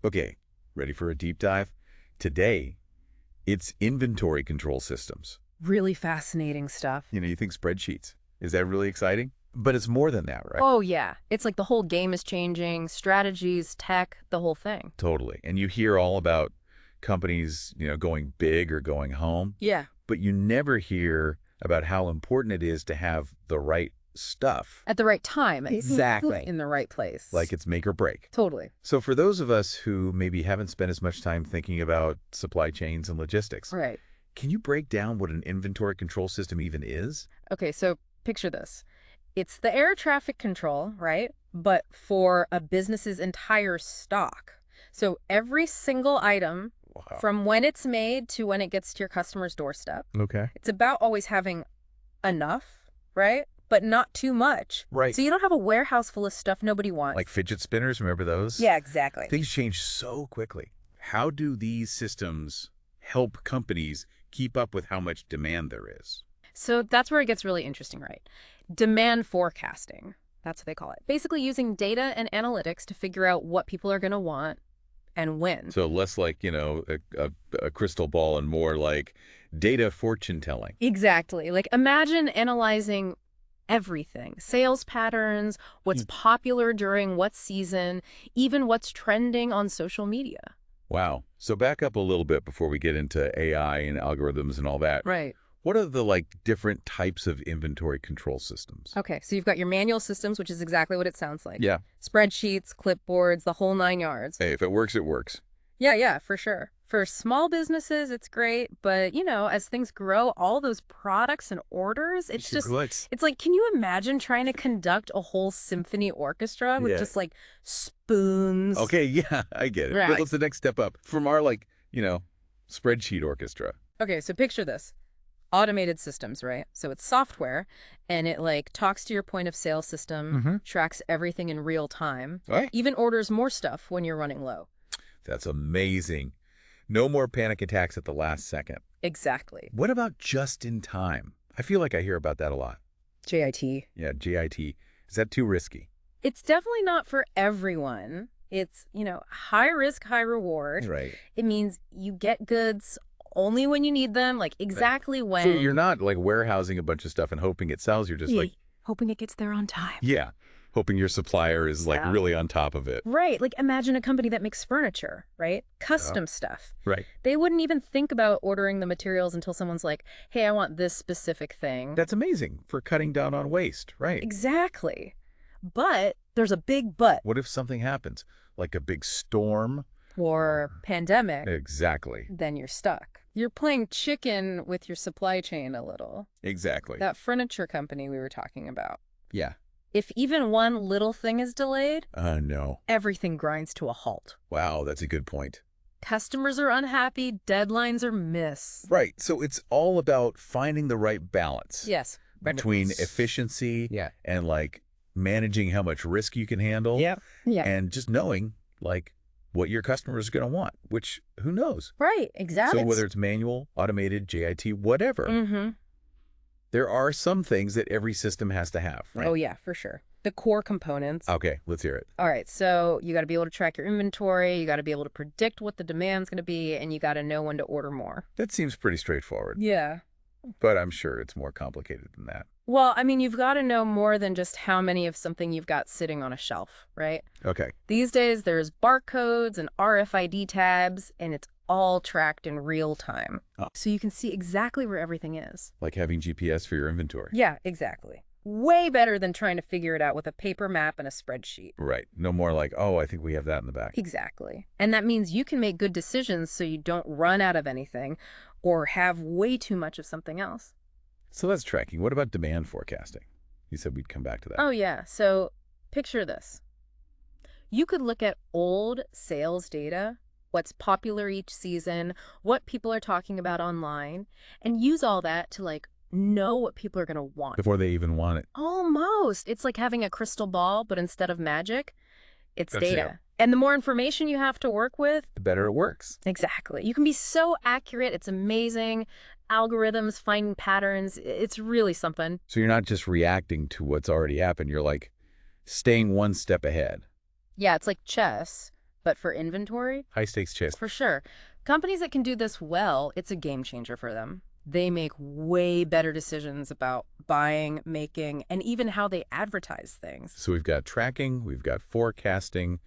Okay, ready for a deep dive? Today, it's inventory control systems. Really fascinating stuff. You think spreadsheets. Is that really exciting? But it's more than that, right? Oh, yeah. It's like the whole game is changing, strategies, tech, the whole thing. Totally. And you hear all about companies, going big or going home, Yeah. but you never hear about how important it is to have the right stuff. At the right time. Exactly. In the right place. Like it's make or break. Totally. So for those of us who maybe haven't spent as much time thinking about supply chains and logistics, Right. can you break down what an inventory control system even is? Okay, so picture this. It's the air traffic control, right? But for a business's entire stock. So every single item Wow. from when it's made to when it gets to your customer's doorstep. Okay. It's about always having enough, right? But not too much. Right. So you don't have a warehouse full of stuff nobody wants. Like fidget spinners, remember those? Yeah, exactly. Things change so quickly. How do these systems help companies keep up with how much demand there is? So that's where it gets really interesting, right? Demand forecasting. That's what they call it. Basically using data and analytics to figure out what people are going to want and when. So less like, a crystal ball and more like data fortune telling. Exactly. Like imagine analyzing everything. Sales patterns, what's popular during what season, even what's trending on social media. Wow. So back up a little bit before we get into AI and algorithms and all that. Right. What are the different types of inventory control systems? Okay, so you've got your manual systems, which is exactly what it sounds like. Yeah. Spreadsheets, clipboards, the whole 9 yards. Hey, if it works, it works. Yeah, for sure. For small businesses, it's great. But, as things grow, all those products and orders, it's just, it's like, can you imagine trying to conduct a whole symphony orchestra with just like spoons? Okay, yeah, I get it. Right. But what's the next step up from our spreadsheet orchestra? Okay, so picture this. Automated systems, right? So it's software and it talks to your point of sale system, tracks everything in real time, All right. even orders more stuff when you're running low. That's amazing. No more panic attacks at the last second. Exactly. What about just in time? I feel like I hear about that a lot. JIT. Yeah, JIT. Is that too risky? It's definitely not for everyone. It's, high risk, high reward. Right. It means you get goods only when you need them, exactly when. So you're not warehousing a bunch of stuff and hoping it sells. You're just hoping it gets there on time. yeah, hoping your supplier is really on top of it. Right. Imagine a company that makes furniture, right? Custom stuff. Right. They wouldn't even think about ordering the materials until someone's like, hey, I want this specific thing. That's amazing for cutting down on waste. Right. Exactly. But there's a big but. What if something happens, like a big storm? Or pandemic. Exactly. Then you're stuck. You're playing chicken with your supply chain a little. Exactly. That furniture company we were talking about. Yeah. If even one little thing is delayed, no. everything grinds to a halt. Wow, that's a good point. Customers are unhappy, deadlines are missed. Right. So it's all about finding the right balance. Yes. Between efficiency and managing how much risk you can handle. Yeah. And just knowing what your customer is going to want, which who knows? Right, exactly. So whether it's manual, automated, JIT, whatever, there are some things that every system has to have. Right? Oh, yeah, for sure. The core components. Okay, let's hear it. All right, so you got to be able to track your inventory, you got to be able to predict what the demand's going to be, and you got to know when to order more. That seems pretty straightforward. Yeah. But I'm sure it's more complicated than that. Well, you've got to know more than just how many of something you've got sitting on a shelf, right? Okay. These days, there's barcodes and RFID tabs, and it's all tracked in real time. Oh. So you can see exactly where everything is. Like having GPS for your inventory. Yeah, exactly. Way better than trying to figure it out with a paper map and a spreadsheet. Right. No more I think we have that in the back. Exactly. And that means you can make good decisions so you don't run out of anything or have way too much of something else. So that's tracking. What about demand forecasting? You said we'd come back to that. Oh, yeah. So picture this. You could look at old sales data, what's popular each season, what people are talking about online, and use all that to know what people are going to want. Before they even want it. Almost. It's like having a crystal ball, but instead of magic, it's That's data. it. And the more information you have to work with, The better it works. exactly. You can be so accurate. It's amazing. Algorithms, finding patterns. It's really something. So you're not just reacting to what's already happened. You're staying one step ahead. Yeah, it's like chess, But for inventory, High-stakes chase. for sure. Companies that can do this well, it's a game changer for them. They make way better decisions about buying, making, and even how they advertise things. So we've got tracking, we've got forecasting.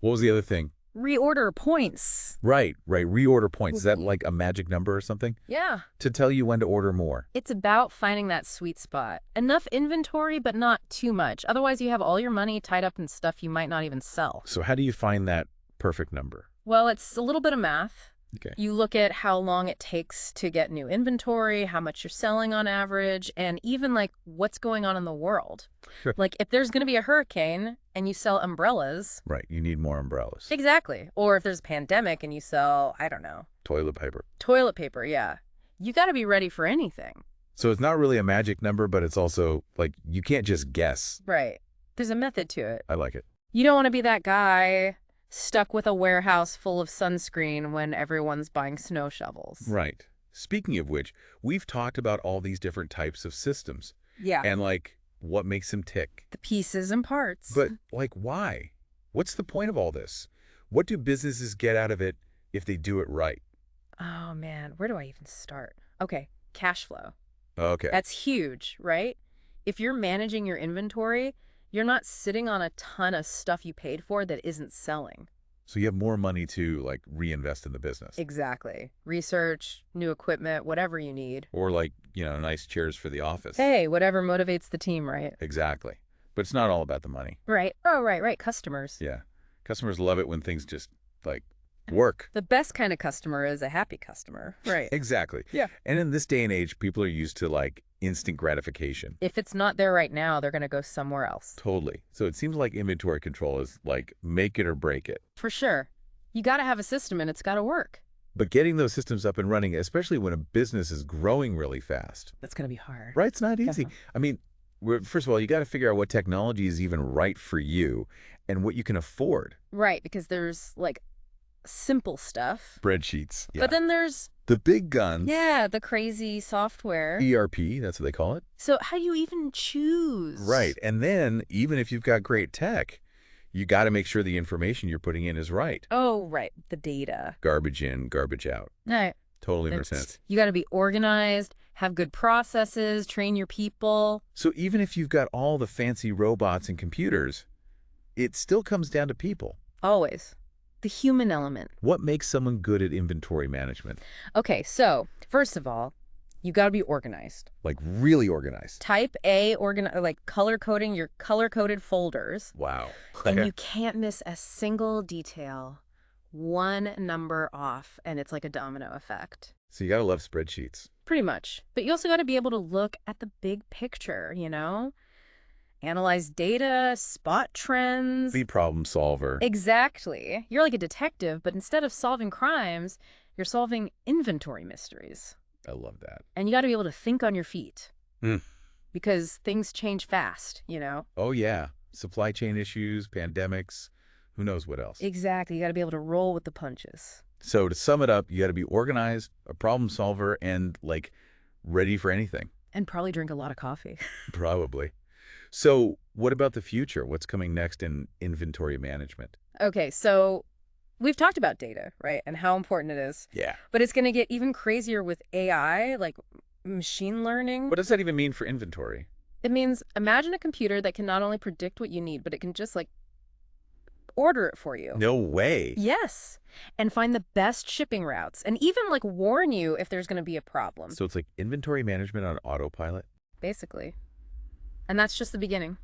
What was the other thing? Reorder points. Right. Reorder points. Is that like a magic number or something? Yeah. To tell you when to order more. It's about finding that sweet spot. Enough inventory, but not too much. Otherwise, you have all your money tied up in stuff you might not even sell. So how do you find that perfect number? Well, it's a little bit of math. Okay. You look at how long it takes to get new inventory, how much you're selling on average, and even like what's going on in the world. Sure. Like if there's going to be a hurricane and you sell umbrellas. Right. You need more umbrellas. Exactly. Or if there's a pandemic and you sell, I don't know. Toilet paper. Toilet paper, yeah. You got to be ready for anything. So it's not really a magic number, but it's also like you can't just guess. Right. There's a method to it. I like it. You don't want to be that guy stuck with a warehouse full of sunscreen when everyone's buying snow shovels. Right. Speaking of which, we've talked about all these different types of systems Yeah. and like what makes them tick. The pieces and parts. But like why? What's the point of all this? What do businesses get out of it if they do it right? Oh, man, where do I even start? Okay, cash flow. Okay. That's huge, right? If you're managing your inventory, you're not sitting on a ton of stuff you paid for that isn't selling. So you have more money to like reinvest in the business. Exactly. Research, new equipment, whatever you need. Or like, nice chairs for the office. Hey, whatever motivates the team, right? Exactly. But it's not all about the money. Right. Oh, right. Customers. Yeah. Customers love it when things just like work. The best kind of customer is a happy customer. Right. Exactly. Yeah. And in this day and age, people are used to like instant gratification. If it's not there right now, they're going to go somewhere else. Totally. So it seems like inventory control is like make it or break it. For sure. You got to have a system and it's got to work. But getting those systems up and running, especially when a business is growing really fast. That's going to be hard. Right? It's not easy. I mean, first of all, you got to figure out what technology is even right for you and what you can afford. Right, because there's like simple stuff. Spreadsheets. Yeah. But then there's the big guns. Yeah, the crazy software. ERP, that's what they call it. So how do you even choose? Right. And then even if you've got great tech, you got to make sure the information you're putting in is right. Oh, right. The data. Garbage in, garbage out. Right. Totally makes sense. You got to be organized, have good processes, train your people. So even if you've got all the fancy robots and computers, it still comes down to people. Always. The human element. What makes someone good at inventory management? Okay, so first of all, you got to be organized. Like really organized. Type A, like color coding your color-coded folders. Wow. And you can't miss a single detail. One number off, and it's like a domino effect. So you got to love spreadsheets. Pretty much. But you also got to be able to look at the big picture, Analyze data, spot trends. Be problem solver. Exactly. You're like a detective, but instead of solving crimes, you're solving inventory mysteries. I love that. And you got to be able to think on your feet. Mm. Because things change fast, Oh, yeah. Supply chain issues, pandemics, who knows what else. Exactly. You got to be able to roll with the punches. So to sum it up, you got to be organized, a problem solver, and like ready for anything. And probably drink a lot of coffee. Probably. So what about the future? What's coming next in inventory management? Okay, so we've talked about data, right, and how important it is. Yeah. But it's going to get even crazier with AI, like machine learning. What does that even mean for inventory? It means imagine a computer that can not only predict what you need, but it can just, order it for you. No way. Yes. And find the best shipping routes, and even, warn you if there's going to be a problem. So it's like inventory management on autopilot? Basically. And that's just the beginning.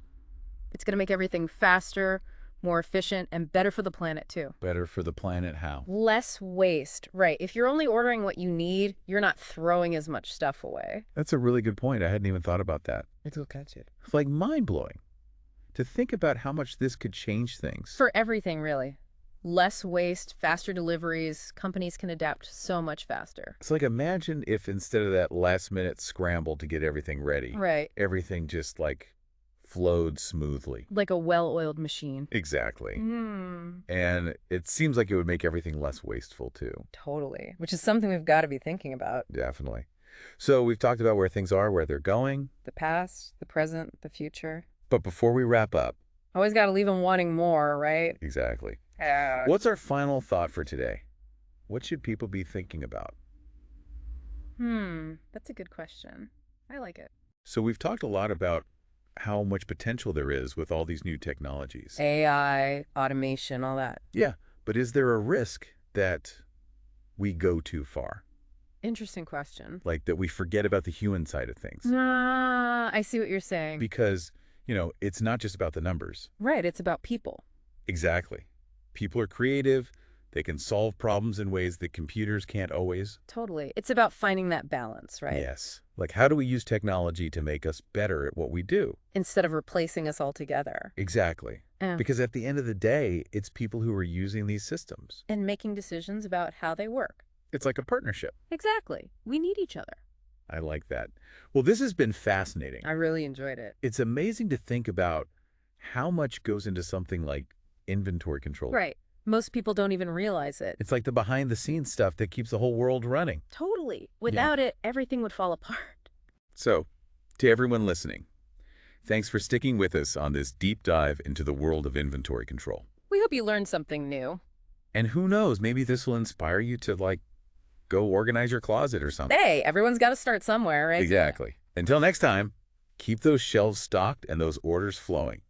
It's going to make everything faster, more efficient, and better for the planet, too. Better for the planet how? Less waste. Right. If you're only ordering what you need, you're not throwing as much stuff away. That's a really good point. I hadn't even thought about that. It's it. It's like mind-blowing to think about how much this could change things. For everything, really. Less waste, faster deliveries. Companies can adapt so much faster. It's like imagine if instead of that last-minute scramble to get everything ready, right, everything just flowed smoothly. Like a well-oiled machine. Exactly. Mm. And it seems like it would make everything less wasteful, too. Totally. Which is something we've got to be thinking about. Definitely. So we've talked about where things are, where they're going. The past, the present, the future. But before we wrap up. Always got to leave them wanting more, right? Exactly. What's our final thought for today? What should people be thinking about? That's a good question. I like it. So we've talked a lot about how much potential there is with all these new technologies. AI, automation, all that. Yeah, but is there a risk that we go too far? Interesting question. Like that we forget about the human side of things? I see what you're saying. Because, it's not just about the numbers. Right, it's about people. Exactly. People are creative. They can solve problems in ways that computers can't always. Totally. It's about finding that balance, right? Yes. Like, how do we use technology to make us better at what we do? Instead of replacing us altogether. Exactly. Because at the end of the day, it's people who are using these systems. And making decisions about how they work. It's like a partnership. Exactly. We need each other. I like that. Well, this has been fascinating. I really enjoyed it. It's amazing to think about how much goes into something like inventory control. Right. Most people don't even realize it. It's like the behind-the-scenes stuff that keeps the whole world running. Totally. Without it, everything would fall apart. So, to everyone listening, thanks for sticking with us on this deep dive into the world of inventory control. We hope you learned something new. And who knows, maybe this will inspire you to, go organize your closet or something. Hey, everyone's got to start somewhere, right? Exactly. Until next time, keep those shelves stocked and those orders flowing.